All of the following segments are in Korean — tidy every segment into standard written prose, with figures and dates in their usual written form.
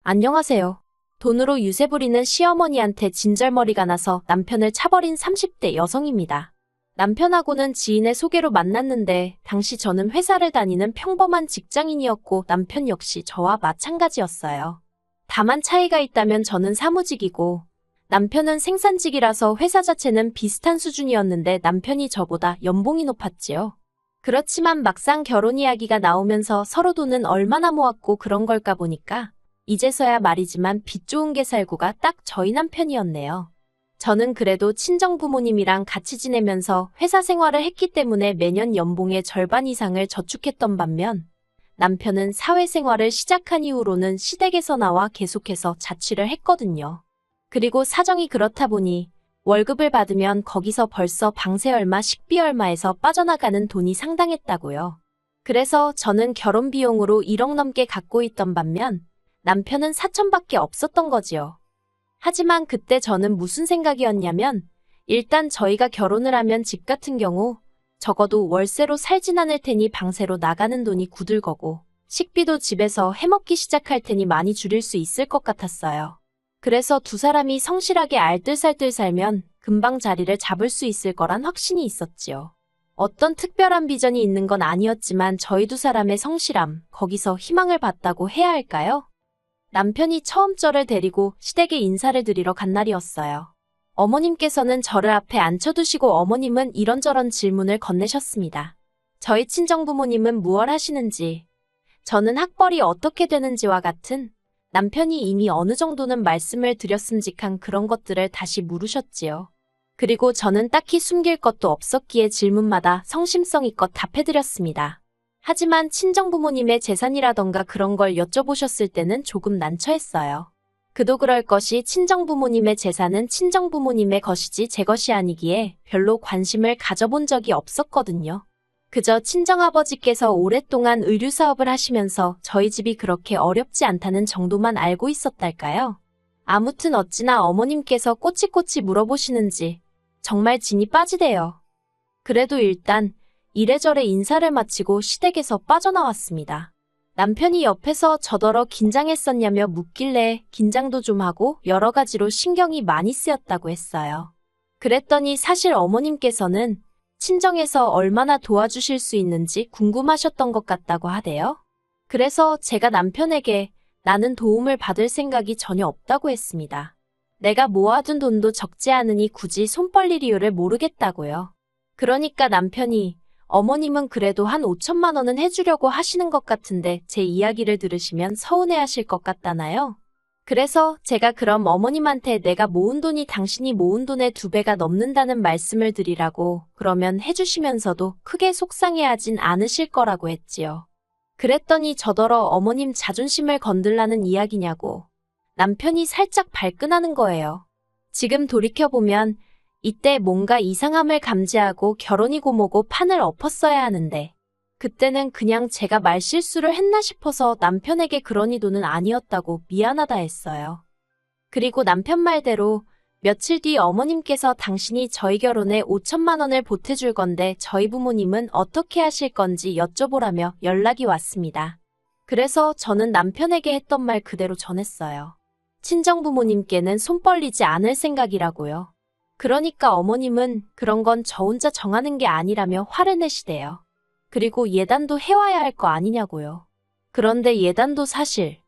안녕하세요. 돈으로 유세 부리는 시어머니한테 진절머리가 나서 남편을 차버린 30대 여성입니다. 남편하고는 지인의 소개로 만났는데 당시 저는 회사를 다니는 평범한 직장인이었고 남편 역시 저와 마찬가지였어요. 다만 차이가 있다면 저는 사무직이고 남편은 생산직이라서 회사 자체는 비슷한 수준이었는데 남편이 저보다 연봉이 높았지요. 그렇지만 막상 결혼 이야기가 나오면서 서로 돈은 얼마나 모았고 그런 걸까 보니까 이제서야 말이지만 빚 좋은 게 살구가 딱 저희 남편이었네요. 저는 그래도 친정부모님이랑 같이 지내면서 회사 생활을 했기 때문에 매년 연봉의 절반 이상을 저축했던 반면 남편은 사회생활을 시작한 이후로는 시댁에서 나와 계속해서 자취를 했거든요. 그리고 사정이 그렇다 보니 월급을 받으면 거기서 벌써 방세 얼마, 식비 얼마에서 빠져나가는 돈이 상당했다고요. 그래서 저는 결혼 비용으로 1억 넘게 갖고 있던 반면 남편은 4천밖에 없었던 거지요. 하지만 그때 저는 무슨 생각이었냐면 일단 저희가 결혼을 하면 집 같은 경우 적어도 월세로 살진 않을 테니 방세로 나가는 돈이 굳을 거고 식비도 집에서 해먹기 시작할 테니 많이 줄일 수 있을 것 같았어요. 그래서 두 사람이 성실하게 알뜰살뜰 살면 금방 자리를 잡을 수 있을 거란 확신이 있었지요. 어떤 특별한 비전이 있는 건 아니었지만 저희 두 사람의 성실함, 거기서 희망을 봤다고 해야 할까요? 남편이 처음 저를 데리고 시댁에 인사를 드리러 간 날이었어요. 어머님께서는 저를 앞에 앉혀두시고 어머님은 이런저런 질문을 건네셨습니다. 저희 친정부모님은 무얼 하시는지, 저는 학벌이 어떻게 되는지와 같은 남편이 이미 어느 정도는 말씀을 드렸음직한 그런 것들을 다시 물으셨지요. 그리고 저는 딱히 숨길 것도 없었기에 질문마다 성심성의껏 답해드렸습니다. 하지만 친정부모님의 재산이라던가 그런 걸 여쭤보셨을 때는 조금 난처했어요. 그도 그럴 것이 친정부모님의 재산은 친정부모님의 것이지 제 것이 아니기에 별로 관심을 가져본 적이 없었거든요. 그저 친정아버지께서 오랫동안 의류사업을 하시면서 저희 집이 그렇게 어렵지 않다는 정도만 알고 있었달까요? 아무튼 어찌나 어머님께서 꼬치꼬치 물어보시는지 정말 진이 빠지대요. 그래도 일단 이래저래 인사를 마치고 시댁에서 빠져나왔습니다. 남편이 옆에서 저더러 긴장했었냐며 묻길래 긴장도 좀 하고 여러 가지로 신경이 많이 쓰였다고 했어요. 그랬더니 사실 어머님께서는 친정에서 얼마나 도와주실 수 있는지 궁금하셨던 것 같다고 하대요. 그래서 제가 남편에게 나는 도움을 받을 생각이 전혀 없다고 했습니다. 내가 모아둔 돈도 적지 않으니 굳이 손 벌릴 이유를 모르겠다고요. 그러니까 남편이 어머님은 그래도 한 5천만 원은 해주려고 하시는 것 같은데 제 이야기를 들으시면 서운해하실 것 같다나요? 그래서 제가 그럼 어머님한테 내가 모은 돈이 당신이 모은 돈의 2배가 넘는다는 말씀을 드리라고 그러면 해주시면서도 크게 속상해하진 않으실 거라고 했지요. 그랬더니 저더러 어머님 자존심을 건들라는 이야기냐고 남편이 살짝 발끈하는 거예요. 지금 돌이켜보면 이때 뭔가 이상함을 감지하고 결혼이고 뭐고 판을 엎었어야 하는데 그때는 그냥 제가 말실수를 했나 싶어서 남편에게 그러니 돈은 아니었다고 미안하다 했어요. 그리고 남편 말대로 며칠 뒤 어머님께서 당신이 저희 결혼에 5천만 원을 보태줄 건데 저희 부모님은 어떻게 하실 건지 여쭤보라며 연락이 왔습니다. 그래서 저는 남편에게 했던 말 그대로 전했어요. 친정부모님께는 손 벌리지 않을 생각이라고요. 그러니까 어머님은 그런 건 저 혼자 정하는 게 아니라며 화를 내시대요. 그리고 예단도 해와야 할 거 아니냐고요. 그런데 예단도 사실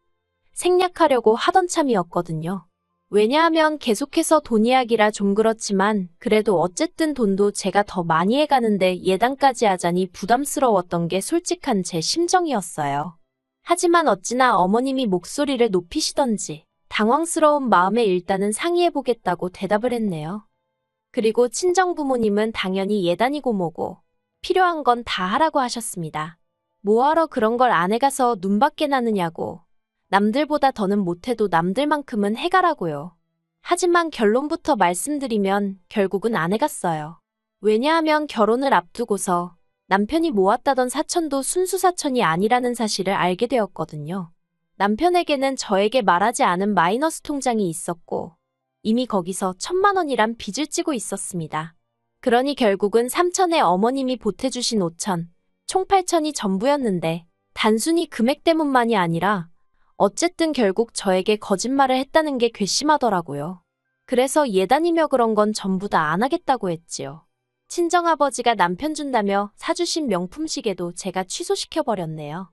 생략하려고 하던 참이었거든요. 왜냐하면 계속해서 돈 이야기라 좀 그렇지만 그래도 어쨌든 돈도 제가 더 많이 해가는데 예단까지 하자니 부담스러웠던 게 솔직한 제 심정이었어요. 하지만 어찌나 어머님이 목소리를 높이시던지 당황스러운 마음에 일단은 상의해보겠다고 대답을 했네요. 그리고 친정부모님은 당연히 예단이고 뭐고 필요한 건 다 하라고 하셨습니다. 뭐하러 그런 걸 안 해가서 눈밖에 나느냐고. 남들보다 더는 못해도 남들만큼은 해가라고요. 하지만 결론부터 말씀드리면 결국은 안 해갔어요. 왜냐하면 결혼을 앞두고서 남편이 모았다던 사천도 순수 사천이 아니라는 사실을 알게 되었거든요. 남편에게는 저에게 말하지 않은 마이너스 통장이 있었고 이미 거기서 1,000만 원이란 빚을 지고 있었습니다. 그러니 결국은 3천에 어머님이 보태주신 5천, 총 8천이 전부였는데 단순히 금액 때문만이 아니라 어쨌든 결국 저에게 거짓말을 했다는 게 괘씸하더라고요. 그래서 예단이며 그런 건 전부 다 안 하겠다고 했지요. 친정아버지가 남편 준다며 사주신 명품 시계도 제가 취소시켜버렸네요.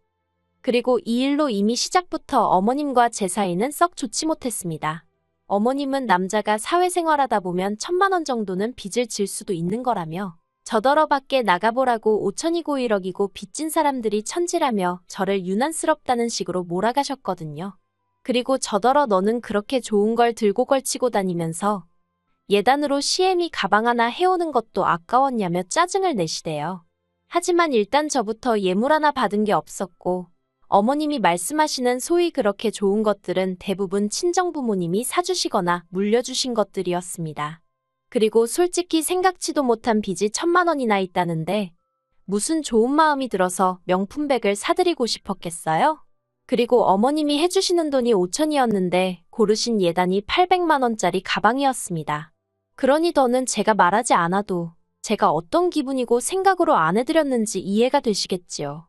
그리고 이 일로 이미 시작부터 어머님과 제 사이는 썩 좋지 못했습니다. 어머님은 남자가 사회생활하다 보면 1,000만 원 정도는 빚을 질 수도 있는 거라며 저더러 밖에 나가보라고 5천이고 1억이고 빚진 사람들이 천지라며 저를 유난스럽다는 식으로 몰아가셨거든요. 그리고 저더러 너는 그렇게 좋은 걸 들고 걸치고 다니면서 예단으로 시애미 가방 하나 해오는 것도 아까웠냐며 짜증을 내시대요. 하지만 일단 저부터 예물 하나 받은 게 없었고 어머님이 말씀하시는 소위 그렇게 좋은 것들은 대부분 친정부모님이 사주시거나 물려주신 것들이었습니다. 그리고 솔직히 생각지도 못한 빚이 1,000만 원이나 있다는데 무슨 좋은 마음이 들어서 명품백을 사드리고 싶었겠어요? 그리고 어머님이 해주시는 돈이 5천이었는데 고르신 예단이 800만 원짜리 가방이었습니다. 그러니 더는 제가 말하지 않아도 제가 어떤 기분이고 생각으로 안 해드렸는지 이해가 되시겠지요.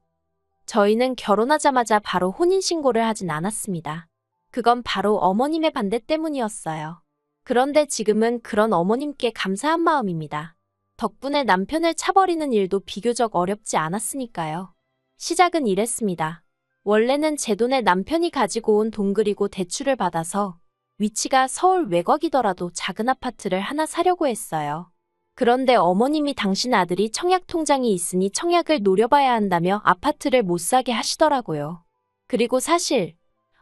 저희는 결혼하자마자 바로 혼인신고를 하진 않았습니다. 그건 바로 어머님의 반대 때문이었어요. 그런데 지금은 그런 어머님께 감사한 마음입니다. 덕분에 남편을 차버리는 일도 비교적 어렵지 않았으니까요. 시작은 이랬습니다. 원래는 제 돈에 남편이 가지고 온 돈 그리고 대출을 받아서 위치가 서울 외곽이더라도 작은 아파트를 하나 사려고 했어요. 그런데 어머님이 당신 아들이 청약통장이 있으니 청약을 노려봐야 한다며 아파트를 못 사게 하시더라고요. 그리고 사실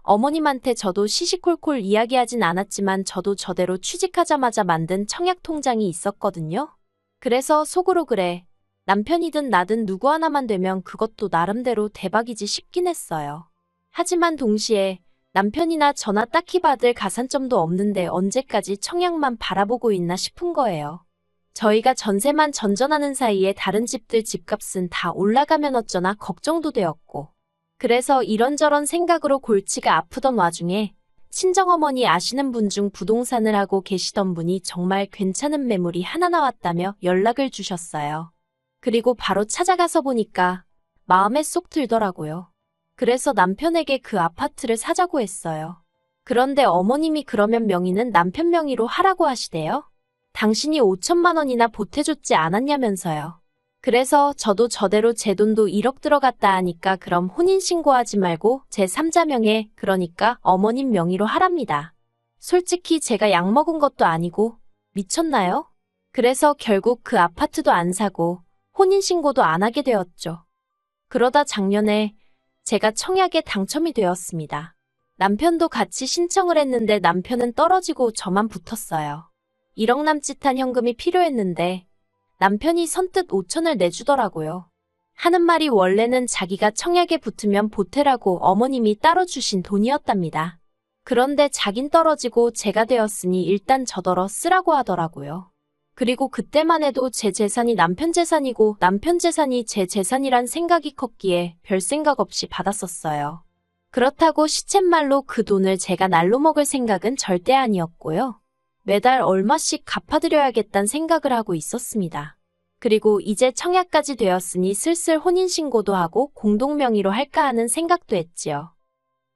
어머님한테 저도 시시콜콜 이야기하진 않았지만 저도 저대로 취직하자마자 만든 청약통장이 있었거든요. 그래서 속으로 그래, 남편이든 나든 누구 하나만 되면 그것도 나름대로 대박이지 싶긴 했어요. 하지만 동시에 남편이나 저나 딱히 받을 가산점도 없는데 언제까지 청약만 바라보고 있나 싶은 거예요. 저희가 전세만 전전하는 사이에 다른 집들 집값은 다 올라가면 어쩌나 걱정도 되었고 그래서 이런저런 생각으로 골치가 아프던 와중에 친정어머니 아시는 분 중 부동산을 하고 계시던 분이 정말 괜찮은 매물이 하나 나왔다며 연락을 주셨어요. 그리고 바로 찾아가서 보니까 마음에 쏙 들더라고요. 그래서 남편에게 그 아파트를 사자고 했어요. 그런데 어머님이 그러면 명의는 남편 명의로 하라고 하시대요. 당신이 5천만 원이나 보태줬지 않았냐면서요. 그래서 저도 저대로 제 돈도 1억 들어갔다 하니까 그럼 혼인신고하지 말고 제 3자 명의 그러니까 어머님 명의로 하랍니다. 솔직히 제가 약 먹은 것도 아니고 미쳤나요? 그래서 결국 그 아파트도 안 사고 혼인신고도 안 하게 되었죠. 그러다 작년에 제가 청약에 당첨이 되었습니다. 남편도 같이 신청을 했는데 남편은 떨어지고 저만 붙었어요. 1억 남짓한 현금이 필요했는데 남편이 선뜻 5천을 내주더라고요. 하는 말이 원래는 자기가 청약에 붙으면 보태라고 어머님이 따로 주신 돈이었답니다. 그런데 자긴 떨어지고 제가 되었으니 일단 저더러 쓰라고 하더라고요. 그리고 그때만 해도 제 재산이 남편 재산이고 남편 재산이 제 재산이란 생각이 컸기에 별 생각 없이 받았었어요. 그렇다고 시쳇말로 그 돈을 제가 날로 먹을 생각은 절대 아니었고요. 매달 얼마씩 갚아드려야겠다는 생각을 하고 있었습니다. 그리고 이제 청약까지 되었으니 슬슬 혼인신고도 하고 공동명의로 할까 하는 생각도 했지요.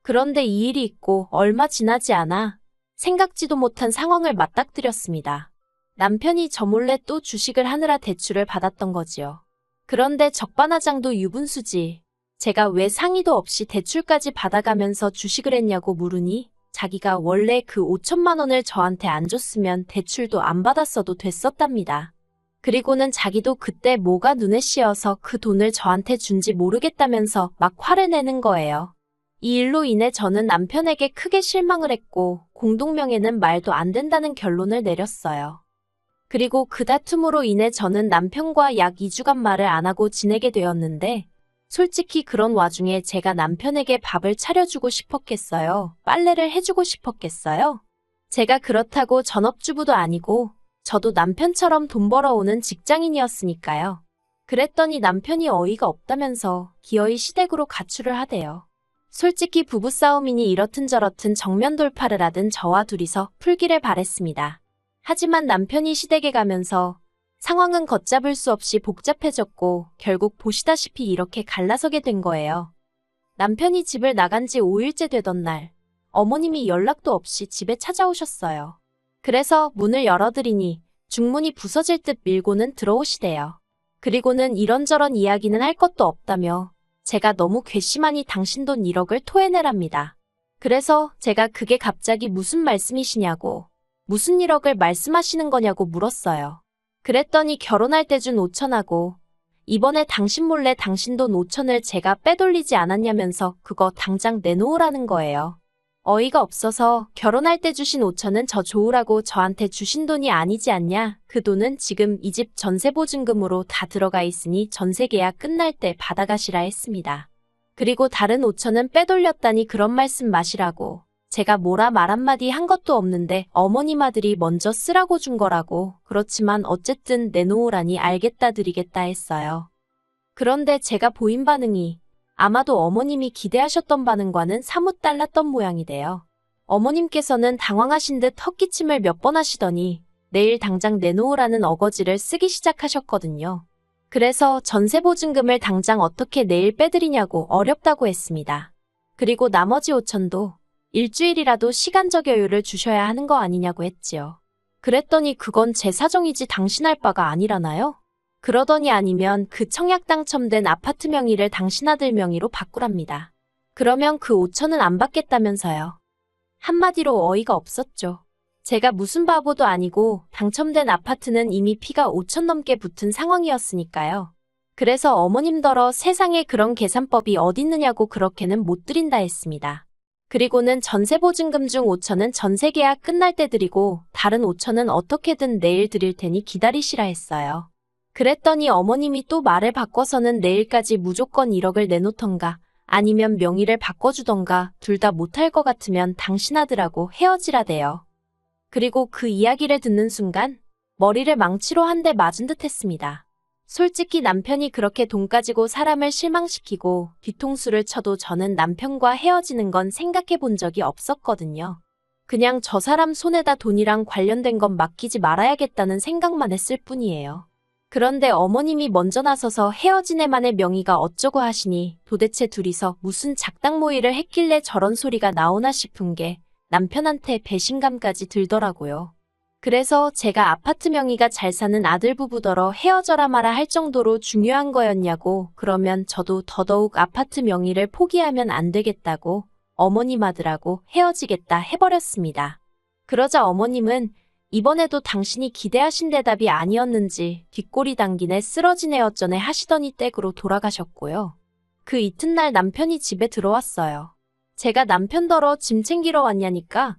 그런데 이 일이 있고 얼마 지나지 않아 생각지도 못한 상황을 맞닥뜨렸습니다. 남편이 저 몰래 또 주식을 하느라 대출을 받았던 거지요. 그런데 적반하장도 유분수지. 제가 왜 상의도 없이 대출까지 받아가면서 주식을 했냐고 물으니 자기가 원래 그 5천만 원을 저한테 안 줬으면 대출도 안 받았어도 됐었답니다. 그리고는 자기도 그때 뭐가 눈에 씌어서 그 돈을 저한테 준지 모르겠다면서 막 화를 내는 거예요. 이 일로 인해 저는 남편에게 크게 실망을 했고 공동명예는 말도 안 된다는 결론을 내렸어요. 그리고 그 다툼으로 인해 저는 남편과 약 2주간 말을 안 하고 지내게 되었는데 솔직히 그런 와중에 제가 남편에게 밥을 차려주고 싶었겠어요? 빨래를 해주고 싶었겠어요? 제가 그렇다고 전업주부도 아니고 저도 남편처럼 돈 벌어오는 직장인이었으니까요. 그랬더니 남편이 어이가 없다면서 기어이 시댁으로 가출을 하대요. 솔직히 부부싸움이니 이렇든 저렇든 정면 돌파를 하든 저와 둘이서 풀기를 바랬습니다. 하지만 남편이 시댁에 가면서 상황은 걷잡을 수 없이 복잡해졌고 결국 보시다시피 이렇게 갈라서게 된 거예요. 남편이 집을 나간 지 5일째 되던 날, 어머님이 연락도 없이 집에 찾아오셨어요. 그래서 문을 열어드리니 중문이 부서질 듯 밀고는 들어오시대요. 그리고는 이런저런 이야기는 할 것도 없다며 제가 너무 괘씸하니 당신 돈 1억을 토해내랍니다. 그래서 제가 그게 갑자기 무슨 말씀이시냐고, 무슨 1억을 말씀하시는 거냐고 물었어요. 그랬더니 결혼할 때 준 5천하고 이번에 당신 몰래 당신 돈 5천을 제가 빼돌리지 않았냐면서 그거 당장 내놓으라는 거예요. 어이가 없어서 결혼할 때 주신 5천은 저 좋으라고 저한테 주신 돈이 아니지 않냐? 그 돈은 지금 이 집 전세보증금으로 다 들어가 있으니 전세계약 끝날 때 받아가시라 했습니다. 그리고 다른 5천은 빼돌렸다니 그런 말씀 마시라고. 제가 뭐라 말 한마디 한 것도 없는데 어머님 아들이 먼저 쓰라고 준 거라고. 그렇지만 어쨌든 내놓으라니 알겠다 드리겠다 했어요. 그런데 제가 보인 반응이 아마도 어머님이 기대하셨던 반응과는 사뭇 달랐던 모양이래요. 어머님께서는 당황하신 듯 헛기침을 몇 번 하시더니 내일 당장 내놓으라는 어거지를 쓰기 시작하셨거든요. 그래서 전세보증금을 당장 어떻게 내일 빼드리냐고 어렵다고 했습니다. 그리고 나머지 5천도 일주일이라도 시간적 여유를 주셔야 하는 거 아니냐고 했지요. 그랬더니 그건 제 사정이지 당신 할 바가 아니라나요? 그러더니 아니면 그 청약 당첨된 아파트 명의를 당신 아들 명의로 바꾸랍니다. 그러면 그 5천은 안 받겠다면서요. 한마디로 어이가 없었죠. 제가 무슨 바보도 아니고 당첨된 아파트는 이미 피가 5천 넘게 붙은 상황이었으니까요. 그래서 어머님더러 세상에 그런 계산법이 어딨느냐고 그렇게는 못 드린다 했습니다. 그리고는 전세보증금 중 5천은 전세계약 끝날 때 드리고 다른 5천은 어떻게든 내일 드릴 테니 기다리시라 했어요. 그랬더니 어머님이 또 말을 바꿔서는 내일까지 무조건 1억을 내놓던가 아니면 명의를 바꿔주던가 둘 다 못할 것 같으면 당신 아들하고 헤어지라대요. 그리고 그 이야기를 듣는 순간 머리를 망치로 한 대 맞은 듯 했습니다. 솔직히 남편이 그렇게 돈 가지고 사람을 실망시키고 뒤통수를 쳐도 저는 남편과 헤어지는 건 생각해 본 적이 없었거든요. 그냥 저 사람 손에다 돈이랑 관련된 건 맡기지 말아야겠다는 생각만 했을 뿐이에요. 그런데 어머님이 먼저 나서서 헤어진 애만의 명의가 어쩌고 하시니 도대체 둘이서 무슨 작당 모의를 했길래 저런 소리가 나오나 싶은 게 남편한테 배신감까지 들더라고요. 그래서 제가 아파트 명의가 잘 사는 아들 부부더러 헤어져라 마라 할 정도로 중요한 거였냐고 그러면 저도 더더욱 아파트 명의를 포기하면 안 되겠다고 어머님 아들하고 헤어지겠다 해버렸습니다. 그러자 어머님은 이번에도 당신이 기대하신 대답이 아니었는지 뒷골이 당기네 쓰러지네 어쩌네 하시더니 댁으로 돌아가셨고요. 그 이튿날 남편이 집에 들어왔어요. 제가 남편더러 짐 챙기러 왔냐니까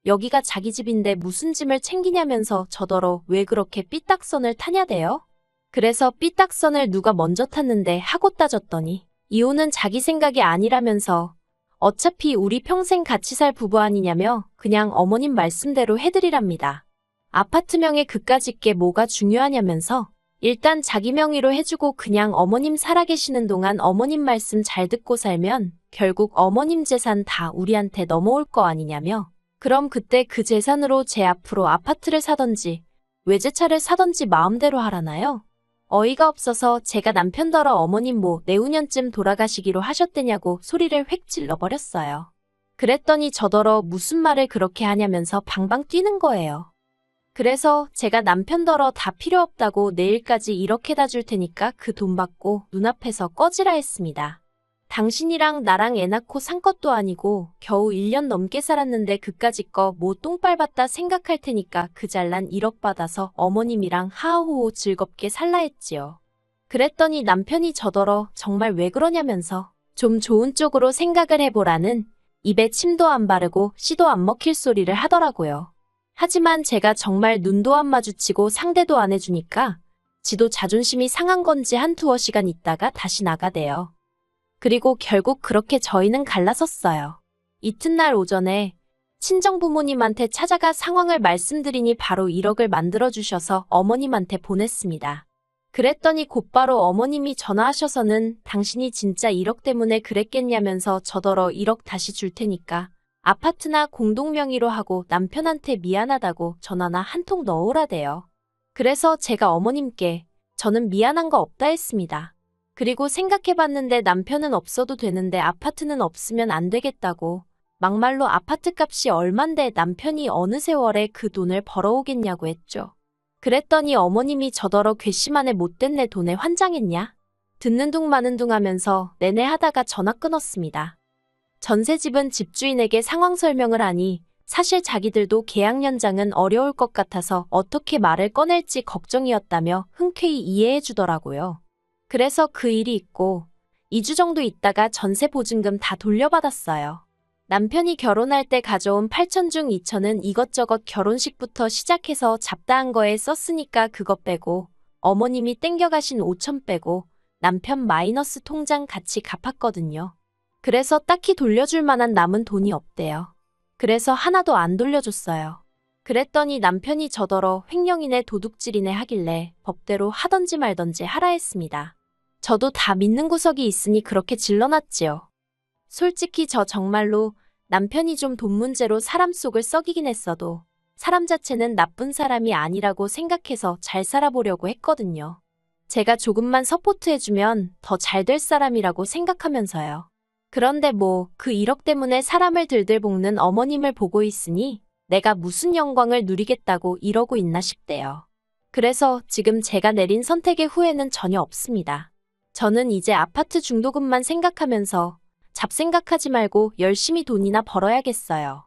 여기가 자기 집인데 무슨 짐을 챙기냐면서 저더러 왜 그렇게 삐딱선을 타냐대요? 그래서 삐딱선을 누가 먼저 탔는데 하고 따졌더니 이혼은 자기 생각이 아니라면서 어차피 우리 평생 같이 살 부부 아니냐며 그냥 어머님 말씀대로 해드리랍니다. 아파트 명에 그까짓 게 뭐가 중요하냐면서 일단 자기 명의로 해주고 그냥 어머님 살아계시는 동안 어머님 말씀 잘 듣고 살면 결국 어머님 재산 다 우리한테 넘어올 거 아니냐며 그럼 그때 그 재산으로 제 앞으로 아파트를 사던지 외제차를 사던지 마음대로 하라나요? 어이가 없어서 제가 남편더러 어머님 뭐 내후년쯤 돌아가시기로 하셨대냐고 소리를 획 질러버렸어요. 그랬더니 저더러 무슨 말을 그렇게 하냐면서 방방 뛰는 거예요. 그래서 제가 남편더러 다 필요 없다고 내일까지 이렇게 다 줄 테니까 그 돈 받고 눈앞에서 꺼지라 했습니다. 당신이랑 나랑 애 낳고 산 것도 아니고 겨우 1년 넘게 살았는데 그까짓 거 뭐 똥 밟았다 생각할 테니까 그 잘난 1억 받아서 어머님이랑 하하호호 즐겁게 살라 했지요. 그랬더니 남편이 저더러 정말 왜 그러냐면서 좀 좋은 쪽으로 생각을 해보라는 입에 침도 안 바르고 씨도 안 먹힐 소리를 하더라고요. 하지만 제가 정말 눈도 안 마주치고 상대도 안 해주니까 지도 자존심이 상한 건지 한 두어 시간 있다가 다시 나가대요. 그리고 결국 그렇게 저희는 갈라섰어요. 이튿날 오전에 친정부모님한테 찾아가 상황을 말씀드리니 바로 1억을 만들어주셔서 어머님한테 보냈습니다. 그랬더니 곧바로 어머님이 전화하셔서는 당신이 진짜 1억 때문에 그랬겠냐면서 저더러 1억 다시 줄 테니까 아파트나 공동명의로 하고 남편한테 미안하다고 전화나 한 통 넣으라대요. 그래서 제가 어머님께 저는 미안한 거 없다 했습니다. 그리고 생각해봤는데 남편은 없어도 되는데 아파트는 없으면 안 되겠다고. 막말로 아파트 값이 얼만데 남편이 어느 세월에 그 돈을 벌어오겠냐고 했죠. 그랬더니 어머님이 저더러 괘씸하네 못된 내 돈에 환장했냐? 듣는 둥 마는 둥 하면서 내내 하다가 전화 끊었습니다. 전세집은 집주인에게 상황 설명을 하니 사실 자기들도 계약 연장은 어려울 것 같아서 어떻게 말을 꺼낼지 걱정이었다며 흔쾌히 이해해 주더라고요. 그래서 그 일이 있고 2주 정도 있다가 전세 보증금 다 돌려받았어요. 남편이 결혼할 때 가져온 8천 중 2천은 이것저것 결혼식부터 시작해서 잡다한 거에 썼으니까 그거 빼고 어머님이 땡겨가신 5천 빼고 남편 마이너스 통장 같이 갚았거든요. 그래서 딱히 돌려줄 만한 남은 돈이 없대요. 그래서 하나도 안 돌려줬어요. 그랬더니 남편이 저더러 횡령이네 도둑질이네 하길래 법대로 하던지 말던지 하라 했습니다. 저도 다 믿는 구석이 있으니 그렇게 질러놨지요. 솔직히 저 정말로 남편이 좀 돈 문제로 사람 속을 썩이긴 했어도 사람 자체는 나쁜 사람이 아니라고 생각해서 잘 살아보려고 했거든요. 제가 조금만 서포트해주면 더 잘 될 사람이라고 생각하면서요. 그런데 뭐 그 1억 때문에 사람을 들들 볶는 어머님을 보고 있으니 내가 무슨 영광을 누리겠다고 이러고 있나 싶대요. 그래서 지금 제가 내린 선택의 후회는 전혀 없습니다. 저는 이제 아파트 중도금만 생각하면서 잡생각하지 말고 열심히 돈이나 벌어야겠어요.